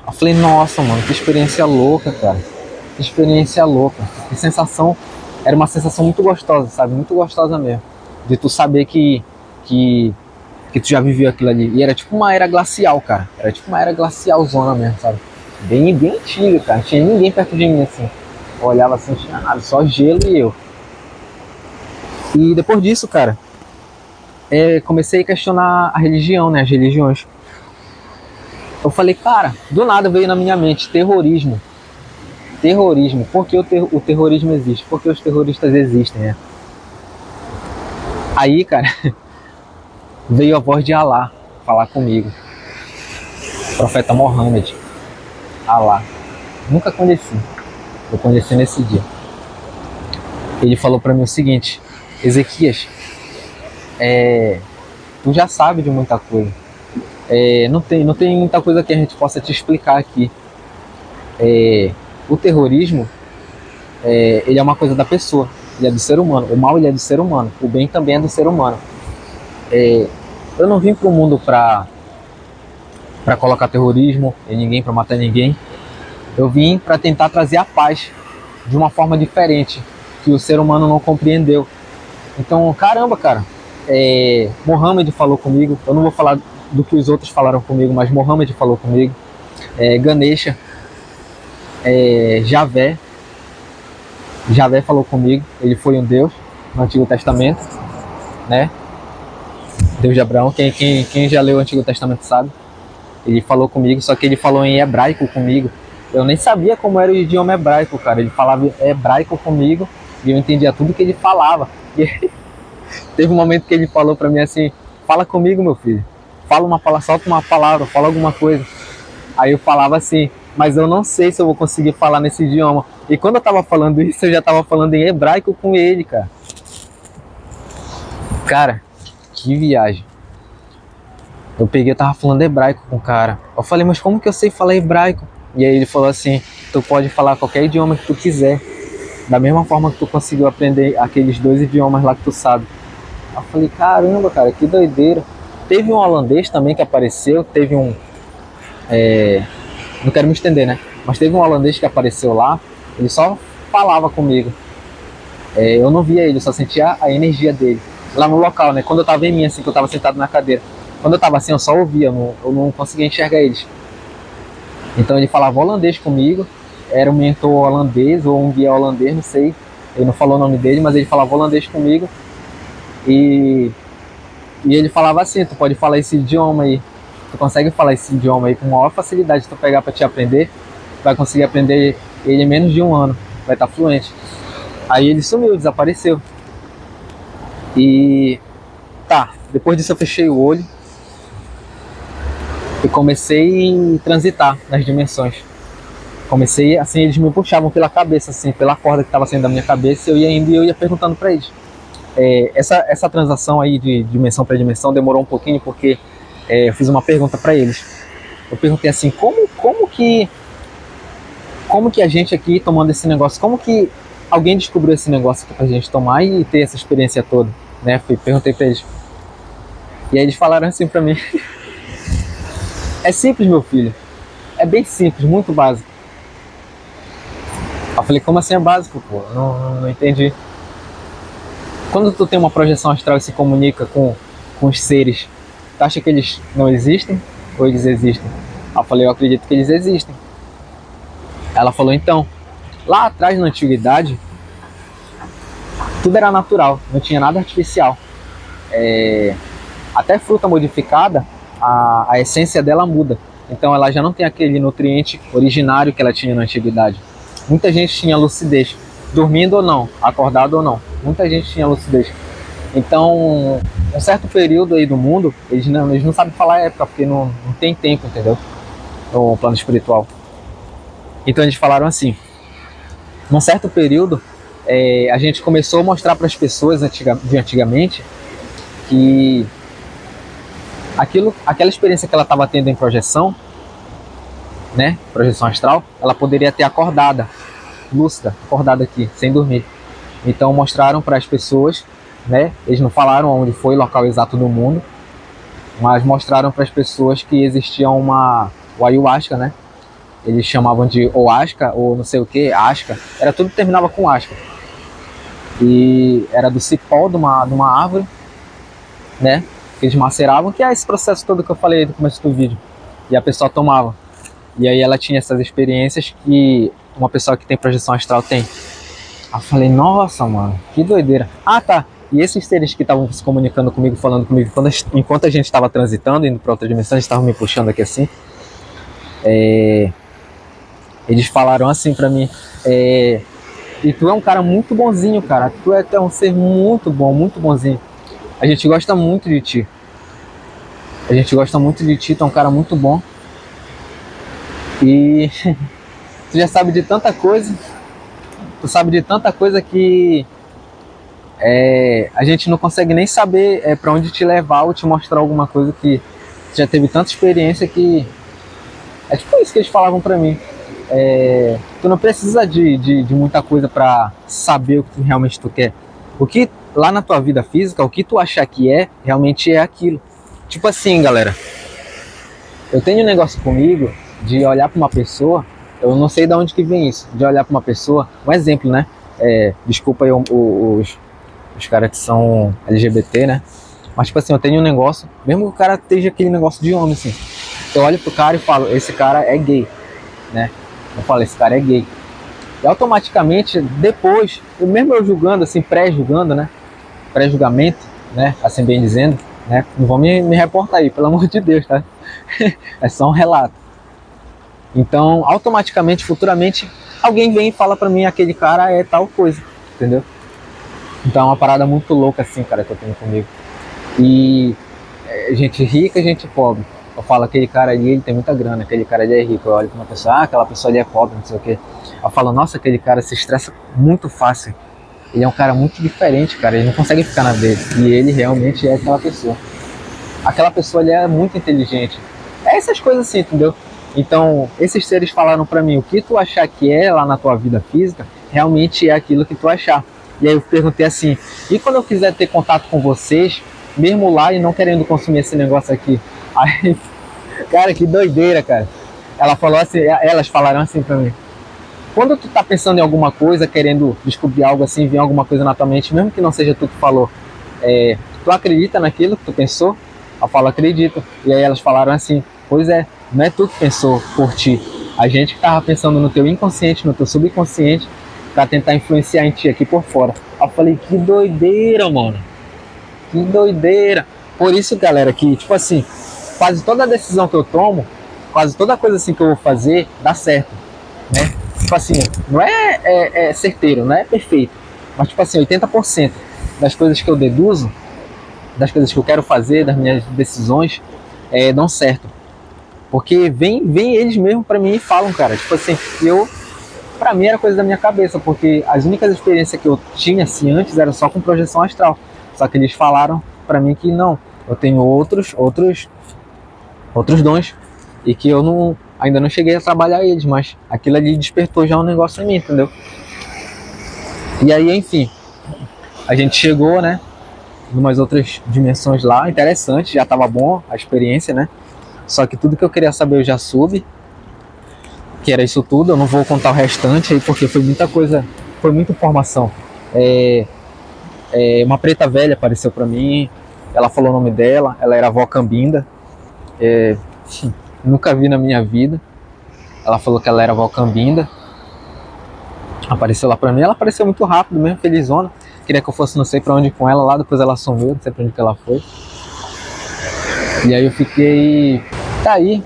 Eu falei, nossa, mano, que experiência louca, cara. Que experiência louca. Que sensação, era uma sensação muito gostosa, sabe? Muito gostosa mesmo. De tu saber que tu já viveu aquilo ali. E era tipo uma era glacial, cara. Era tipo uma era glacialzona mesmo, sabe? Bem, bem antiga, cara. Não tinha ninguém perto de mim, assim. Eu olhava assim, não tinha nada, só gelo e eu. E depois disso, cara, comecei a questionar a religião, né? As religiões. Eu falei, cara, do nada veio na minha mente terrorismo. Terrorismo. Por que o terrorismo existe? Por que os terroristas existem, né? Aí, cara, veio a voz de Alá falar comigo. Profeta Mohammed. Alá. Nunca conheci. Eu conheci nesse dia. Ele falou pra mim o seguinte: Ezequias, tu já sabe de muita coisa. Não tem muita coisa que a gente possa te explicar aqui. O terrorismo, ele é uma coisa da pessoa, ele é do ser humano. O mal, ele é do ser humano. O bem também é do ser humano. Eu não vim pro mundo pra colocar terrorismo em ninguém, pra matar ninguém. Eu vim pra tentar trazer a paz de uma forma diferente, que o ser humano não compreendeu. Então, caramba, cara, Mohammed falou comigo. Eu não vou falar do que os outros falaram comigo, mas Mohammed falou comigo. Ganesha, Javé falou comigo. Ele foi um Deus no Antigo Testamento, né? Deus de Abraão. Quem já leu o Antigo Testamento sabe. Ele falou comigo, só que ele falou em hebraico comigo. Eu nem sabia como era o idioma hebraico, cara. Ele falava hebraico comigo e eu entendia tudo que ele falava. E teve um momento que ele falou pra mim assim: fala comigo, meu filho. Fala uma palavra, solta uma palavra, fala alguma coisa. Aí eu falava assim, mas eu não sei se eu vou conseguir falar nesse idioma. E quando eu tava falando isso, eu já tava falando em hebraico com ele, cara. Cara, que viagem. Eu tava falando hebraico com o cara. Eu falei, mas como que eu sei falar hebraico? E aí ele falou assim, tu pode falar qualquer idioma que tu quiser. Da mesma forma que tu conseguiu aprender aqueles 2 idiomas lá que tu sabe. Eu falei, caramba, cara, que doideira. Teve um holandês também que apareceu, teve um... não quero me estender, né? Mas teve um holandês que apareceu lá, ele só falava comigo. Eu não via ele, eu só sentia a energia dele. Lá no local, né? Quando eu tava em mim, assim, que eu tava sentado na cadeira. Quando eu tava assim, eu só ouvia, eu não conseguia enxergar eles. Então ele falava holandês comigo, era um mentor holandês ou um guia holandês, não sei. Ele não falou o nome dele, mas ele falava holandês comigo. E ele falava assim, tu pode falar esse idioma aí. Tu consegue falar esse idioma aí com maior facilidade. Se tu pegar pra te aprender, vai conseguir aprender ele em menos de 1 ano. Vai estar fluente. Aí ele sumiu, desapareceu. E tá, depois disso eu fechei o olho e comecei a transitar nas dimensões. Comecei, assim, eles me puxavam pela cabeça, assim, pela corda que estava saindo da minha cabeça, e eu ia indo e eu ia perguntando para eles. Essa transação aí de dimensão para dimensão demorou um pouquinho, porque eu fiz uma pergunta para eles. Eu perguntei assim, como que a gente aqui tomando esse negócio, como que alguém descobriu esse negócio aqui pra gente tomar e ter essa experiência toda, né? Perguntei para eles. E aí eles falaram assim para mim, é simples, meu filho. é bem simples, muito básico. Eu falei, como assim é básico, pô? Não entendi. Quando tu tem uma projeção astral e se comunica com os seres, tu acha que eles não existem? Ou eles existem? Eu falei, eu acredito que eles existem. Ela falou, então, lá atrás na antiguidade, tudo era natural, não tinha nada artificial. Até fruta modificada, a essência dela muda. Então ela já não tem aquele nutriente originário que ela tinha na antiguidade. Muita gente tinha lucidez, dormindo ou não, acordado ou não. Muita gente tinha lucidez. Então, um certo período aí do mundo, eles não sabem falar a época, porque não tem tempo, entendeu? No plano espiritual. Então eles falaram assim, num certo período, a gente começou a mostrar para as pessoas de antigamente que aquela experiência que ela estava tendo em projeção, né, projeção astral, ela poderia ter acordada, lúcida, acordada aqui, sem dormir. Então mostraram para as pessoas, né, eles não falaram onde foi o local exato do mundo, mas mostraram para as pessoas que existia o ayahuasca, né? Eles chamavam de oasca ou não sei o que, asca, era tudo que terminava com asca. E era do cipó de uma árvore, né? Que eles maceravam, que é esse processo todo que eu falei no começo do vídeo. E a pessoa tomava. E aí ela tinha essas experiências que uma pessoa que tem projeção astral tem. Aí eu falei, nossa, mano, que doideira. Ah, tá. E esses seres que estavam se comunicando comigo, falando comigo, enquanto a gente estava transitando, indo para outra dimensão, eles estavam me puxando aqui assim. Eles falaram assim pra mim, e tu é um cara muito bonzinho, cara. Tu é um ser muito bom, muito bonzinho. A gente gosta muito de ti. A gente gosta muito de ti, tu é um cara muito bom. E tu já sabe de tanta coisa. Tu sabe de tanta coisa que a gente não consegue nem saber pra onde te levar ou te mostrar alguma coisa que tu já teve tanta experiência que... É tipo isso que eles falavam pra mim. Tu não precisa de muita coisa pra saber o que realmente tu quer. O que lá na tua vida física, o que tu achar que realmente é aquilo. Tipo assim, galera, eu tenho um negócio comigo de olhar pra uma pessoa, eu não sei de onde que vem isso, de olhar pra uma pessoa, um exemplo, né? Desculpa aí os caras que são LGBT, né? Mas tipo assim, eu tenho um negócio, mesmo que o cara esteja aquele negócio de homem, assim, eu olho pro cara e falo, esse cara é gay, né? Eu falo, esse cara é gay. E automaticamente, depois, mesmo eu julgando, assim, pré-julgando, né? Pré-julgamento, né? Assim bem dizendo, né? Não vão me reportar aí, pelo amor de Deus, tá? É só um relato. Então, automaticamente, futuramente, alguém vem e fala pra mim, aquele cara é tal coisa, entendeu? Então é uma parada muito louca, assim, cara, que eu tenho comigo. E gente rica e gente pobre. Eu falo, aquele cara ali, ele tem muita grana, aquele cara ali é rico. Eu olho pra uma pessoa, aquela pessoa ali é pobre, não sei o quê. Eu falo, nossa, aquele cara se estressa muito fácil. Ele é um cara muito diferente, cara, ele não consegue ficar na dele. E ele realmente é aquela pessoa. Aquela pessoa ali é muito inteligente. É essas coisas assim, entendeu? Então, esses seres falaram pra mim, o que tu achar que é lá na tua vida física, realmente é aquilo que tu achar. E aí eu perguntei assim, e quando eu quiser ter contato com vocês, mesmo lá e não querendo consumir esse negócio aqui? Aí, cara, que doideira, cara. Elas falaram assim pra mim, quando tu tá pensando em alguma coisa, querendo descobrir algo assim, vir alguma coisa na tua mente, mesmo que não seja tu que falou, tu acredita naquilo que tu pensou? Eu falo, acredito. E aí elas falaram assim, pois é, não é tu que pensou por ti. A gente que tava pensando no teu inconsciente, no teu subconsciente, pra tentar influenciar em ti aqui por fora. Eu falei, que doideira, mano. Que doideira. Por isso, galera, que, tipo assim, quase toda decisão que eu tomo, quase toda coisa assim que eu vou fazer, dá certo, né? Tipo assim, não é certeiro, não é perfeito, mas tipo assim, 80% das coisas que eu deduzo, das coisas que eu quero fazer, das minhas decisões, dão certo. Porque vem eles mesmo pra mim e falam, cara, tipo assim, pra mim era coisa da minha cabeça, porque as únicas experiências que eu tinha assim antes era só com projeção astral. Só que eles falaram pra mim que não, eu tenho outros dons e que eu ainda não cheguei a trabalhar eles, mas aquilo ali despertou já um negócio em mim, entendeu? E aí, enfim, a gente chegou, né, em umas outras dimensões lá, interessante, já tava bom a experiência, né? Só que tudo que eu queria saber eu já soube. que era isso tudo. Eu não vou contar o restante aí, porque foi muita coisa, foi muita informação. Uma preta velha apareceu pra mim, ela falou o nome dela, ela era a avó Cambinda. Nunca vi na minha vida. Ela falou que ela era a avó Cambinda. Apareceu lá pra mim, ela apareceu muito rápido mesmo, felizona. Queria que eu fosse não sei pra onde com ela lá, depois ela sumiu, não sei pra onde que ela foi. E aí eu fiquei... Tá aí.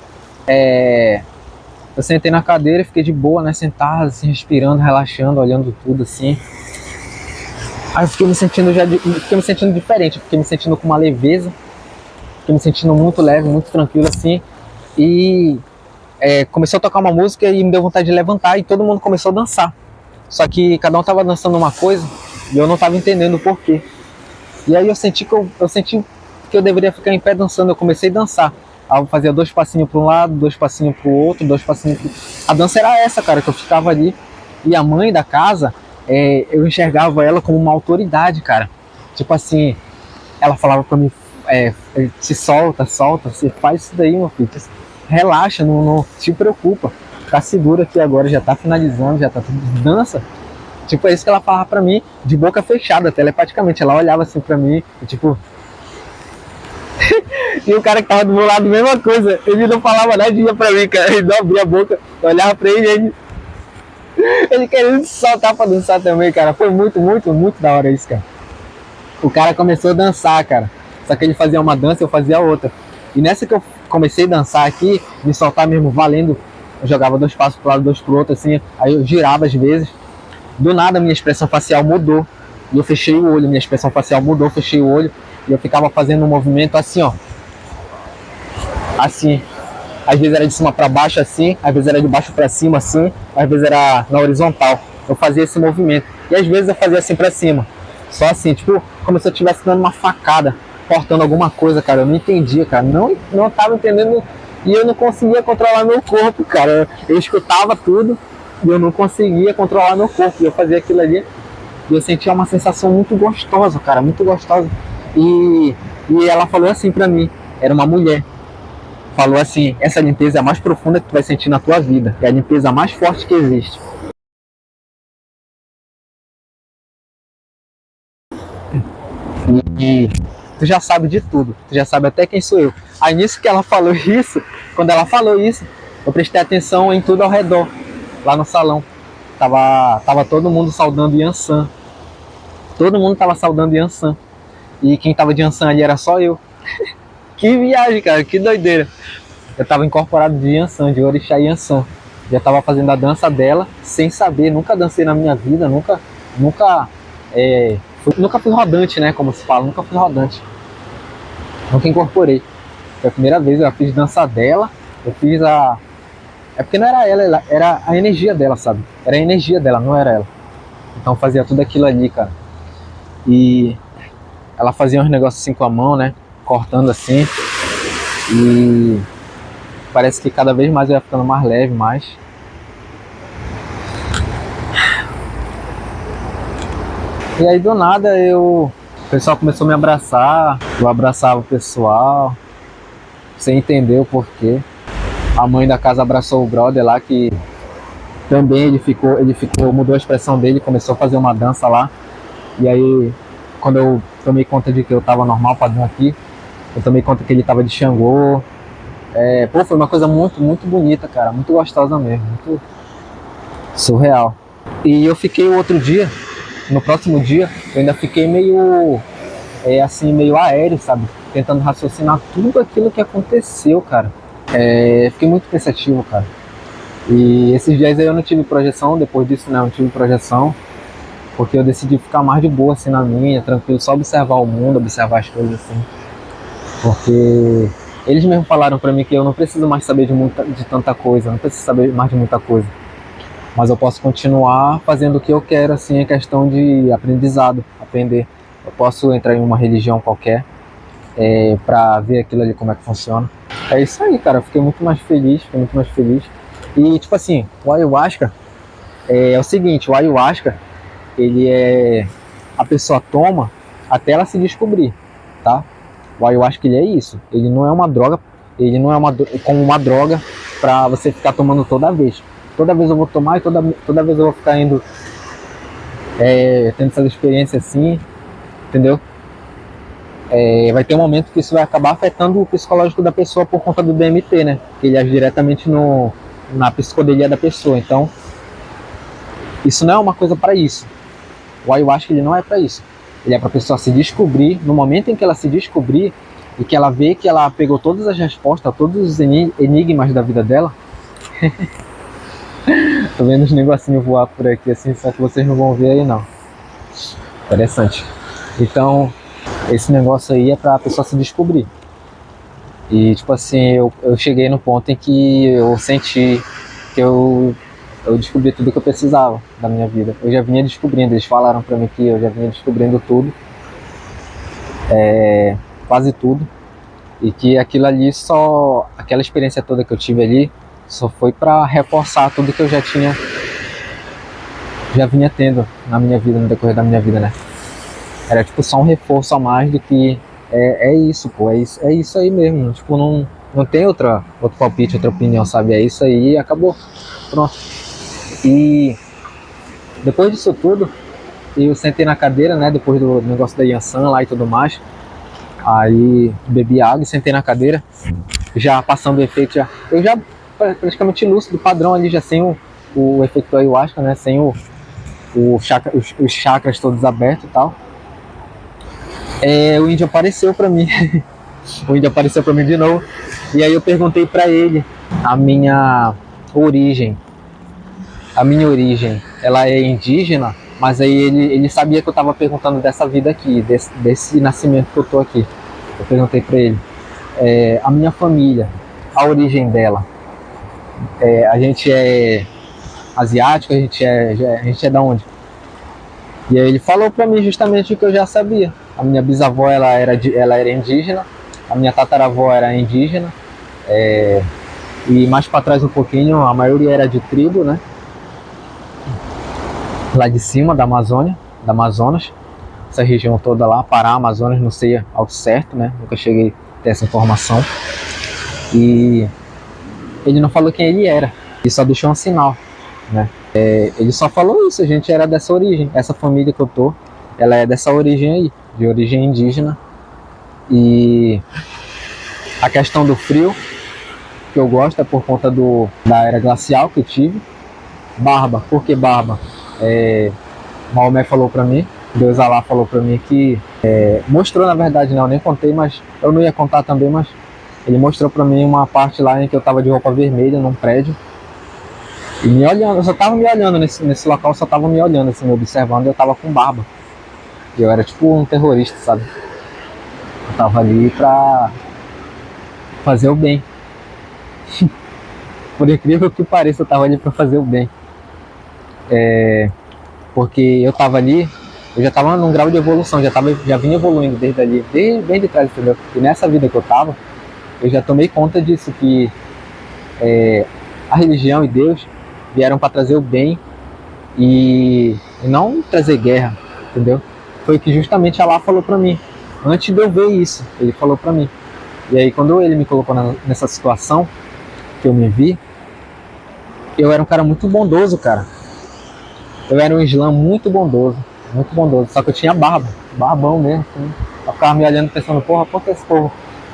Eu sentei na cadeira e fiquei de boa, né, sentado, assim, respirando, relaxando, olhando tudo, assim. Aí eu fiquei me sentindo diferente, fiquei me sentindo com uma leveza, fiquei me sentindo muito leve, muito tranquilo, assim. E começou a tocar uma música e me deu vontade de levantar e todo mundo começou a dançar. Só que cada um tava dançando uma coisa e eu não tava entendendo o porquê. E aí eu senti que eu deveria ficar em pé dançando. Eu comecei a dançar. Aí eu fazia 2 passinhos para um lado, 2 passinhos para o outro, 2 passinhos pro... A dança era essa, cara, que eu ficava ali. E a mãe da casa, eu enxergava ela como uma autoridade, cara. Tipo assim, ela falava pra mim, se solta, você faz isso daí, meu filho. Relaxa, não te preocupa. Tá seguro aqui agora, já tá finalizando, já tá tudo. Dança. Tipo, é isso que ela falava pra mim, de boca fechada, telepaticamente. Ela olhava assim pra mim, e, tipo... E o cara que tava do meu lado, mesma coisa. Ele não falava nada pra mim, cara. Ele não abria a boca, eu olhava pra ele querendo se soltar pra dançar também, cara. Foi muito, muito, muito da hora isso, cara. O cara começou a dançar, cara. Só que ele fazia uma dança e eu fazia outra. E nessa que eu comecei a dançar aqui, me soltar mesmo valendo, eu jogava 2 passos pro lado, 2 pro outro, assim. Aí eu girava às vezes. Do nada minha expressão facial mudou. E eu fechei o olho, minha expressão facial mudou, fechei o olho. E eu ficava fazendo um movimento assim, ó. Assim. Às vezes era de cima para baixo assim, às vezes era de baixo para cima assim, às vezes era na horizontal. Eu fazia esse movimento. E às vezes eu fazia assim para cima. Só assim, tipo, como se eu estivesse dando uma facada, cortando alguma coisa, cara. Eu não entendia, cara. Não tava entendendo. E eu não conseguia controlar meu corpo, cara. Eu escutava tudo e eu não conseguia controlar meu corpo. E eu fazia aquilo ali e eu sentia uma sensação muito gostosa, cara. Muito gostosa. E ela falou assim pra mim, era uma mulher. Falou assim, essa limpeza é a mais profunda que tu vai sentir na tua vida. É a limpeza mais forte que existe. E tu já sabe de tudo. Tu já sabe até quem sou eu. Aí nisso que ela falou isso, quando ela falou isso, eu prestei atenção em tudo ao redor. Lá no salão. Tava todo mundo saudando Yansan. Todo mundo tava saudando Yansan. E quem tava de Yansan ali era só eu. Que viagem, cara. Que doideira. Eu tava incorporado de Yansan, de Orixá Yansan. Já tava fazendo a dança dela sem saber, nunca dancei na minha vida, nunca fui rodante, né, como se fala, nunca fui rodante. Nunca incorporei. Foi a primeira vez, eu fiz dança dela, eu fiz a... É porque não era ela, era a energia dela, sabe? Era a energia dela, não era ela. Então fazia tudo aquilo ali, cara. E ela fazia uns negócios assim com a mão, né, cortando assim. E... parece que cada vez mais eu ia ficando mais leve, mais. E aí do nada o pessoal começou a me abraçar, eu abraçava o pessoal, sem entender o porquê. A mãe da casa abraçou o brother lá, que também mudou a expressão dele, começou a fazer uma dança lá. E aí, quando eu tomei conta de que eu tava normal padrão aqui, eu tomei conta que ele tava de Xangô. Foi uma coisa muito, muito bonita, cara, muito gostosa mesmo, muito surreal. E eu fiquei o outro dia, no próximo dia, eu ainda fiquei meio aéreo, sabe? Tentando raciocinar tudo aquilo que aconteceu, cara. Fiquei muito pensativo, cara. E esses dias aí eu não tive projeção, depois disso, né, eu não tive projeção, porque eu decidi ficar mais de boa, assim, na minha, tranquilo, só observar o mundo, observar as coisas, assim. Porque eles mesmo falaram pra mim que eu não preciso mais saber de tanta coisa, não preciso saber mais de muita coisa. Mas eu posso continuar fazendo o que eu quero, assim, em questão de aprendizado, aprender. Eu posso entrar em uma religião qualquer, pra ver aquilo ali, como é que funciona. É isso aí, cara, eu fiquei muito mais feliz, E, tipo assim, o Ayahuasca é o seguinte, o Ayahuasca, ele a pessoa toma até ela se descobrir, tá? O Ayahuasca, ele é isso, ele não é uma droga, como uma droga pra você ficar tomando toda vez. toda vez eu vou tomar e toda vez eu vou ficar indo, tendo essa experiência assim, entendeu? Vai ter um momento que isso vai acabar afetando o psicológico da pessoa por conta do DMT, né? Que ele age diretamente na psicodelia da pessoa. Então, isso não é uma coisa para isso. O ayahuasca ele não é para isso. Ele é para a pessoa se descobrir. No momento em que ela se descobrir e que ela vê que ela pegou todas as respostas, todos os enigmas da vida dela. Tô vendo os negocinhos voar por aqui assim, só que vocês não vão ver aí não. Interessante. Então, esse negócio aí é pra pessoa se descobrir. E tipo assim, eu cheguei no ponto em que eu senti que eu descobri tudo que eu precisava da minha vida. Eu já vinha descobrindo, eles falaram pra mim que eu já vinha descobrindo tudo. Quase tudo. E que aquilo ali aquela experiência toda que eu tive ali, só foi pra reforçar tudo que eu já vinha tendo na minha vida, no decorrer da minha vida, né? Era tipo só um reforço a mais de que é isso, pô, é isso aí mesmo. Tipo, não tem outro palpite, outra opinião, sabe? É isso aí e acabou. Pronto. E depois disso tudo, eu sentei na cadeira, né? Depois do negócio da Yansan lá e tudo mais. Aí bebi água e sentei na cadeira, já passando o efeito, eu já praticamente lúcido, padrão ali, já sem o efeito do ayahuasca, né? Sem os chakras todos abertos e tal. O índio apareceu pra mim. O índio apareceu pra mim de novo. E aí eu perguntei pra ele a minha origem. A minha origem, ela é indígena, mas aí ele sabia que eu tava perguntando dessa vida aqui, desse nascimento que eu tô aqui. Eu perguntei pra ele. A minha família, a origem dela. A gente é asiático, a gente é da onde? E aí ele falou pra mim justamente o que eu já sabia. A minha bisavó ela era indígena, a minha tataravó era indígena, e mais para trás um pouquinho a maioria era de tribo, né? Lá de cima da Amazônia, da Amazonas, essa região toda lá, Pará, Amazonas, não sei ao certo, né? Nunca cheguei a ter essa informação. E ele não falou quem ele era, ele só deixou um sinal, né? Ele só falou isso, a gente era dessa origem, essa família que eu tô, ela é dessa origem aí, de origem indígena. E a questão do frio, que eu gosto, é por conta da era glacial que eu tive. Barba, por que barba? Maomé falou pra mim, Deus Alá falou pra mim que, mostrou na verdade, não, eu nem contei, mas eu não ia contar também, mas ele mostrou pra mim uma parte lá em que eu tava de roupa vermelha num prédio. E me olhando, eu só tava me olhando nesse local, só tava me olhando, assim, me observando, e eu tava com barba. E eu era tipo um terrorista, sabe? Eu tava ali pra fazer o bem. Por incrível que pareça, eu tava ali pra fazer o bem. Porque eu tava ali, eu já tava num grau de evolução, já vinha evoluindo desde ali, bem de trás, entendeu? E nessa vida que eu tava, eu já tomei conta disso, que a religião e Deus vieram para trazer o bem e não trazer guerra, entendeu? Foi o que justamente Allah falou para mim, antes de eu ver isso, ele falou para mim. E aí quando ele me colocou nessa situação, que eu me vi, eu era um cara muito bondoso, cara. Eu era um islã muito bondoso, só que eu tinha barbão mesmo, assim. Eu ficava me olhando pensando, porra, por que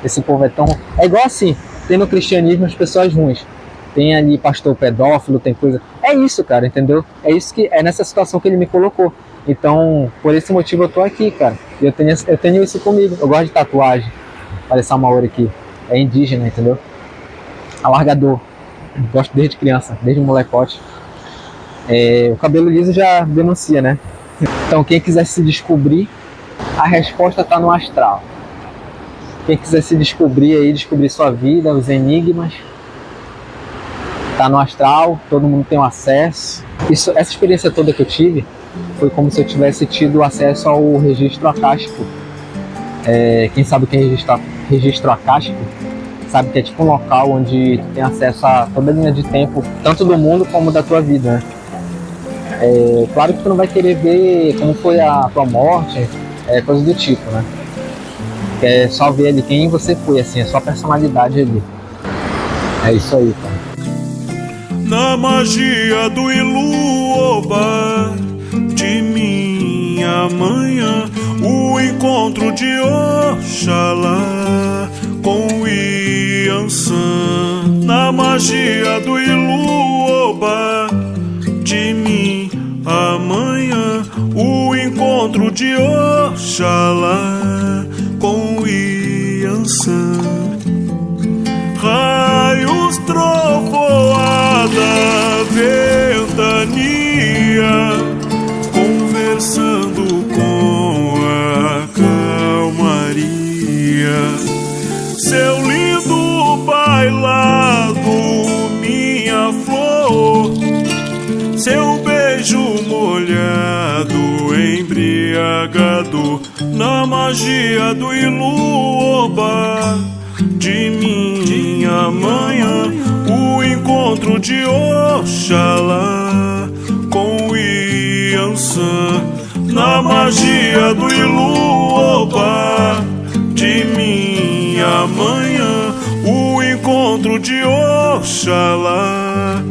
esse povo é tão... É igual assim, tem no cristianismo as pessoas ruins. Tem ali pastor pedófilo, tem coisa... É isso, cara, entendeu? É isso que é nessa situação que ele me colocou. Então, por esse motivo eu tô aqui, cara. E eu tenho isso comigo. Eu gosto de tatuagem. Olha essa Maori aqui. É indígena, entendeu? Alargador. Gosto desde criança, desde molecote. O cabelo liso já denuncia, né? Então, quem quiser se descobrir, a resposta tá no astral. Quem quiser se descobrir aí, descobrir sua vida, os enigmas, tá no astral, todo mundo tem um acesso. Essa experiência toda que eu tive foi como se eu tivesse tido acesso ao registro acástico. Quem sabe o que é registro acástico, sabe que é tipo um local onde tu tem acesso a toda a linha de tempo, tanto do mundo como da tua vida, né? Claro que tu não vai querer ver como foi a tua morte, coisa do tipo, né? É só ver ali quem você foi, assim, a sua personalidade ali. É isso aí, cara. na magia do Iluoba, de minha manhã, o encontro de Oxalá com Iansã, na magia do Iluoba, de mim amanhã, o encontro de Oxalá com Iansã. Raios, trovoada, ventania, conversando com a calmaria. Seu lindo bailado, minha flor, seu beijo molhado, embriagado, na magia do Iluoba, de minha manhã, o encontro de Oxalá com Iansã, na magia do Iluoba, de minha manhã, o encontro de Oxalá